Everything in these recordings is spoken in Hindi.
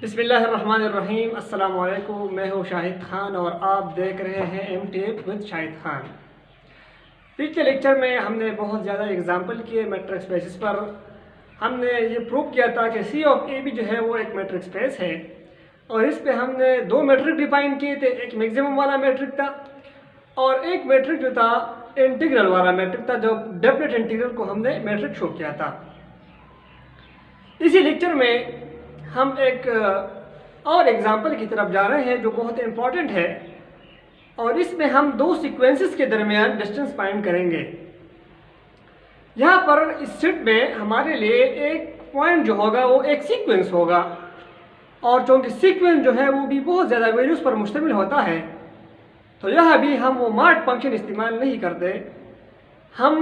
बिस्मिल्लाहिर्रहमानिर्रहीम। अस्सलाम वालेकुम। मैं हूँ शाहिद खान और आप देख रहे हैं M tape with Shahid Khan. पिछले लेक्चर में हमने बहुत ज़्यादा एग्जाम्पल किए मैट्रिक्स बेसिस पर। हमने ये प्रूव किया था कि सी ऑफ ए भी जो है वो एक मैट्रिक्स स्पेस है और इस पे हमने दो मैट्रिक डिफाइन किए थे। एक मैक्सिमम वाला मैट्रिक था और एक मैट्रिक जो था इंटीग्रल वाला मैट्रिक था, जो डेफिनेट इंटीग्रल को हमने मैट्रिक शो किया था। इसी लेक्चर में हम एक और एग्जाम्पल की तरफ जा रहे हैं जो बहुत इंपॉर्टेंट है और इसमें हम दो सीक्वेंसेस के दरमियान डिस्टेंस फाइंड करेंगे। यहाँ पर इस सेट में हमारे लिए एक पॉइंट जो होगा वो एक सीक्वेंस होगा और चूँकि सीक्वेंस जो है वो भी बहुत ज़्यादा वैल्यूज़ पर मुश्तमिल होता है तो यह भी हम वो मार्ट फंक्शन इस्तेमाल नहीं करते। हम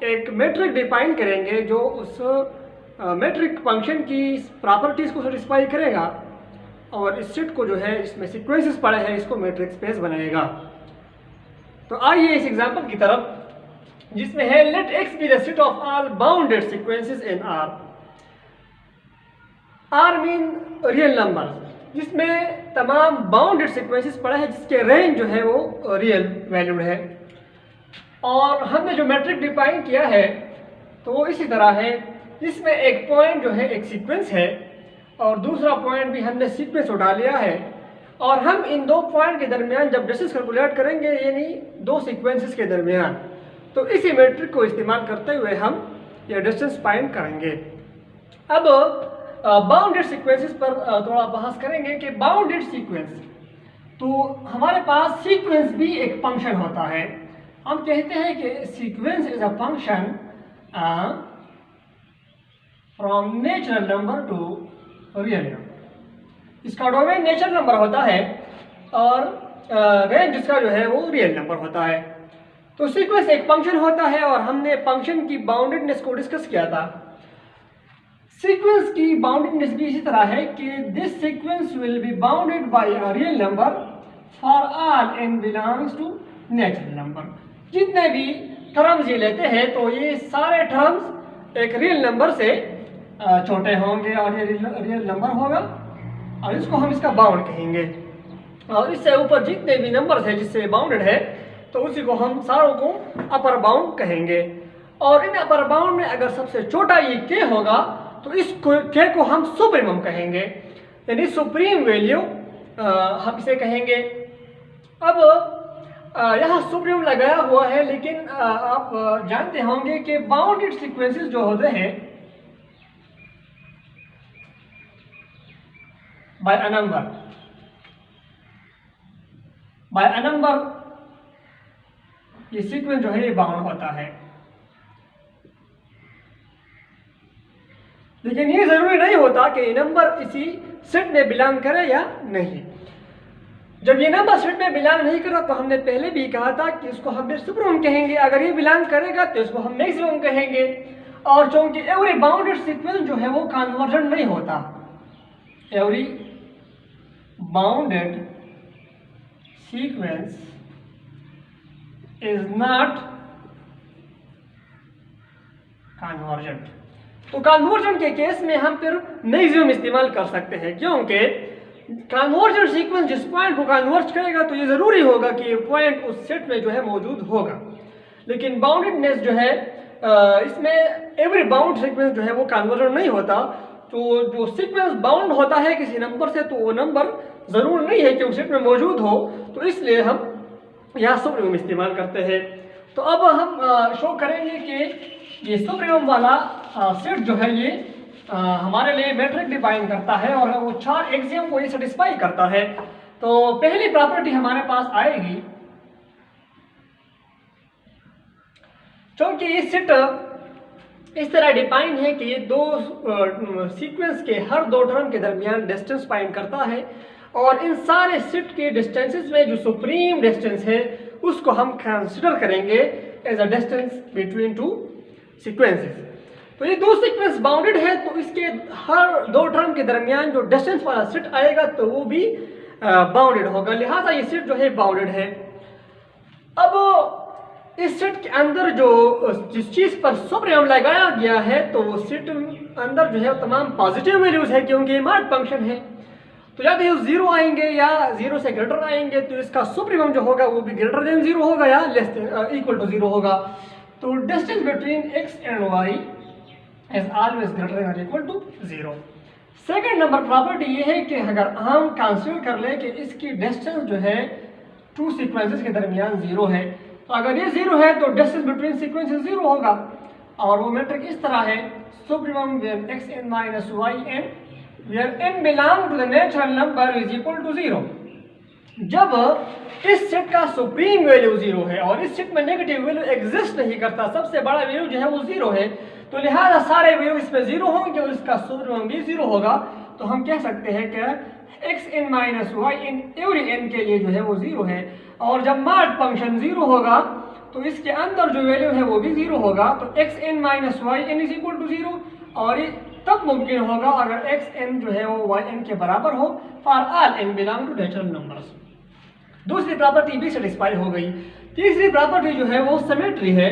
एक मैट्रिक डिफाइन करेंगे जो उस मैट्रिक फंक्शन की प्रॉपर्टीज़ को सेटिस्फाई करेगा और इस सेट को जो है इसमें सीक्वेंसेस पड़े हैं इसको मैट्रिक स्पेस बनाएगा। तो आइए इस एग्जांपल की तरफ जिसमें है let x be the set of all bounded sequences in R. R mean real number, जिसमें तमाम बाउंडेड सीक्वेंसेस पड़े हैं जिसके रेंज जो है वो रियल वैल्यूड है। और हमने जो मैट्रिक डिफाइन किया है तो वो इसी तरह है, जिसमें एक पॉइंट जो है एक सीक्वेंस है और दूसरा पॉइंट भी हमने सीक्वेंस उठा लिया है और हम इन दो पॉइंट के दरमियान जब डिस्टेंस कैलकुलेट करेंगे यानी दो सीक्वेंसेस के दरमियान तो इसी मैट्रिक को इस्तेमाल करते हुए हम ये डिस्टेंस फाइंड करेंगे। अब बाउंडेड सीक्वेंसेस पर थोड़ा बहस करेंगे कि बाउंडेड सीक्वेंस, तो हमारे पास सीक्वेंस भी एक फंक्शन होता है। हम कहते हैं कि sequence is a function from natural number two real number. इसका डोमेन नेचुरल नंबर होता है और रेंज इसका जो है वो रियल नंबर होता है। तो सीक्वेंस एक फंक्शन होता है और हमने फंक्शन की बाउंडेडनेस को डिस्कस किया था। सीक्वेंस की बाउंडेडनेस भी इसी तरह है कि this sequence will be bounded by a real number for all n belongs to natural number. जितने भी टर्म्स ये लेते हैं तो ये सारे टर्म्स एक रियल नंबर से छोटे होंगे और ये रियल नंबर होगा और इसको हम इसका बाउंड कहेंगे। और इससे ऊपर जितने भी नंबर्स हैं जिससे बाउंडेड है तो उसी को हम सारों को अपर बाउंड कहेंगे। और इन अपर बाउंड में अगर सबसे छोटा ये के होगा तो इस के को हम सुप्रीमम कहेंगे, यानी सुप्रीम वैल्यू हम इसे कहेंगे। अब यहाँ सुप्रीम लगाया हुआ है, लेकिन आप जानते होंगे कि बाउंडेड सीक्वेंसेस जो होते हैं बाय अ नंबर ये सीक्वेंस जो है ये बाउंड होता है। लेकिन ये जरूरी नहीं होता कि ये नंबर इसी सेट में बिलोंग करे या नहीं। जब ये नंबर सेट में बिलोंग नहीं कर रहा तो हमने पहले भी कहा था कि इसको हम सुप्रीमम कहेंगे, अगर ये बिलोंग करेगा तो इसको हम मैक्सिमम कहेंगे। और चूंकि एवरी बाउंडेड सीक्वेंस जो है वो कन्वर्जेंट नहीं होता, every bounded sequence is not convergent. तो कन्वर्जेंट के केस में हम फिर मैक्सिमम इस्तेमाल कर सकते हैं, क्योंकि कन्वर्जेंट सीक्वेंस जिस पॉइंट को कन्वर्ज करेगा तो ये जरूरी होगा कि ये पॉइंट उस सेट में जो है मौजूद होगा। लेकिन बाउंडेडनेस जो है इसमें एवरी बाउंड सीक्वेंस जो है वो कन्वर्जेंट नहीं होता। तो जो सीक्वेंस बाउंड होता है किसी नंबर से तो वो नंबर जरूर नहीं है कि उस सेट में मौजूद हो, तो इसलिए हम यहाँ सुप्रीमम इस्तेमाल करते हैं। तो अब हम शो करेंगे कि ये सुप्रीमम वाला सेट जो है ये हमारे लिए मैट्रिक डिफाइन करता है और वो चार एक्सियम को ये सेटिस्फाई करता है। तो पहली प्रॉपर्टी हमारे पास आएगी, क्योंकि ये सेट इस तरह डिफाइन है कि ये दो सीक्वेंस के हर दो टर्म के दरमियान डिस्टेंस फाइंड करता है और इन सारे सेट के डिस्टेंसेस में जो सुप्रीम डिस्टेंस है उसको हम कंसिडर करेंगे as a distance between two sequences. तो ये दो सीक्वेंस बाउंडेड है तो इसके हर दो टर्म के दरमियान जो डिस्टेंस वाला सेट आएगा तो वो भी बाउंडेड होगा, लिहाजा ये सेट जो है बाउंडेड है। अब इस सेट के अंदर जो जिस चीज़ पर सुप्रीमम लगाया गया है तो वो सेट अंदर जो है तमाम पॉजिटिव वैल्यूज है, क्योंकि मॉड फंक्शन है। तो या तो ये 0 आएंगे या 0 से ग्रेटर आएंगे, तो इसका सुप्रीमम जो होगा वो भी ग्रेटर देन 0 होगा या लेस देन इक्वल टू 0 होगा। तो distance between x and y is always greater than और equal to 0। Second number property ये है कि अगर हम कंसीडर कर लें कि इसकी डिस्टेंस जो है टू सीक्वेंसेस के दरमियान 0 है, तो अगर ये 0 है तो डिस्टेंस बिटवीन सीक्वेंसेस 0 होगा। और वो मैट्रिक इस तरह है, supremum where xn minus yn where n belong to the natural number is equal to 0। जब इस सेट का सुप्रीम वैल्यू 0 है और इस सेट में नेगेटिव वैल्यू एग्जिस्ट नहीं करता, सबसे बड़ा वैल्यू जो है वो 0 है, तो लिहाजा सारे वैल्यू इसमें 0 होंगे और इसका सुप्रीमम भी 0 होगा। तो हम कह सकते हैं कि xn minus yn every n के लिए जो है वो 0 है। और जब मॉड फंक्शन 0 होगा तो इसके अंदर जो वैल्यू है वो भी 0 होगा। तो xn minus yn is equal to 0, और ये तब मुमकिन होगा अगर xn जो है वो yn के बराबर हो for all n belong to natural numbers. दूसरी प्रॉपर्टी भी सेटिस्फाई हो गई। तीसरी प्रॉपर्टी जो है वो सिमेट्री है।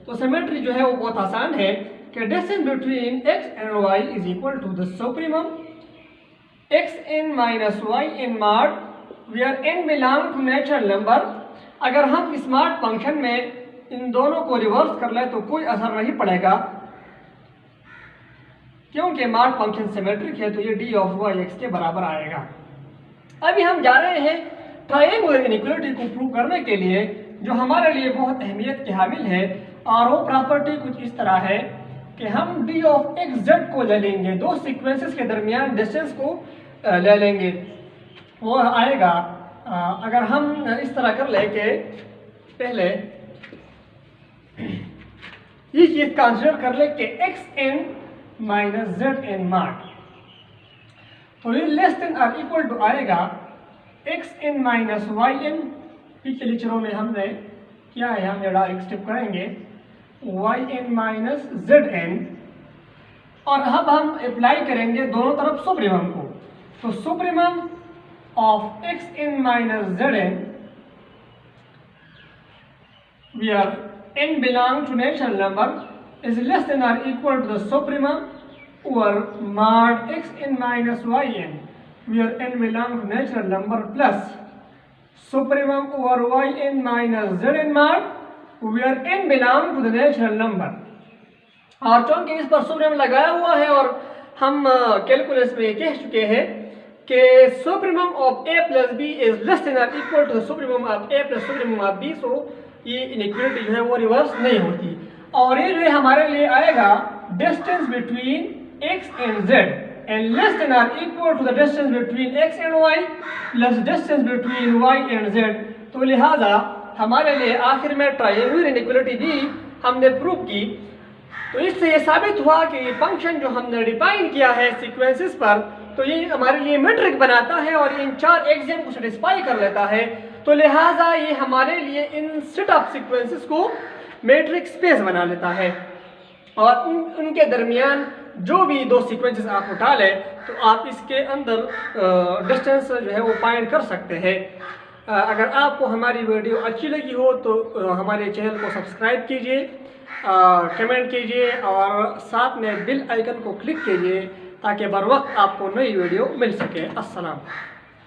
तो सिमेट्री जो है वो बहुत आसान है कि distance between x and y is equal to the supremum xn minus yn mod where n belong to natural number. अगर हम इस मॉड फंक्शन में इन दोनों को रिवर्स कर लें तो कोई असर नहीं पड़ेगा, क्योंकि मॉड फंक्शन सिमेट्रिक है, तो ये d ऑफ y x के बराबर आएगा। अभी हम जा रहे हैं ट्रायंगुलर इनइक्वालिटी को प्रूव करने के लिए, जो हमारे लिए बहुत अहमियत के हामिल है। और वो प्रॉपर्टी कुछ इस तरह है कि हम d ऑफ x z को ले लेंगे, दो सीक्वेंसेस के दरमियान डिस्टेंस को ले लेंगे। वो आएगा अगर हम इस तरह कर ले कि पहले ये चीज कंसिडर कर ले कि xn माइनस zn मॉड, तो ये लेस देन और इक्वल टू आएगा xn माइनस yn। पिछले लेक्चरों में हमने क्या है, हम डायरेक्ट स्टेप करेंगे yn माइनस zn, और अब हम अप्लाई करेंगे दोनों तरफ सुप्रीमम को। तो supremum of xn minus zn where n belong to natural number is less than or equal to the supremum over mod xn minus yn where n belong to natural number plus supremum over yn minus zn mod where n belong to the natural number। और चूंकि इस पर सुप्रीमम लगाया हुआ है और हम कैलकुलस में कह चुके हैं कि supremum of a plus B is less than और equal to supremum of a plus supremum of b, so ये इनइक्वालिटी जो है वो रिवर्स नहीं होती। और ये जो है हमारे लिए आएगा distance between x and z and less than और equal to the distance between x and y plus distance between y and z। तो लिहाजा हमारे लिए आखिर में ट्रायंगुलर इनइक्वालिटी भी हमने प्रूव की। तो इससे ये साबित हुआ कि फंक्शन जो हमने डिफाइन किया है सीक्वेंसेस पर, तो ये हमारे लिए मैट्रिक बनाता है और इन चार एक्सियम को सेटिस्फाई कर लेता है। तो लिहाजा ये हमारे लिए इन सेट ऑफ सीक्वेंसेस को मैट्रिक स्पेस बना लेता है, और उनके दरमियान जो भी दो सीक्वेंसेस आप उठा लें तो आप इसके अंदर डिस्टेंस जो है वो फाइंड कर सकते हैं। अगर आपको हमारी वीडियो अच्छी लगी हो तो हमारे चैनल को सब्सक्राइब कीजिए, कमेंट कीजिए और साथ में बेल आइकन को क्लिक कीजिए ताकि बर वक्त आपको नई वीडियो मिल सके। अस्सलाम।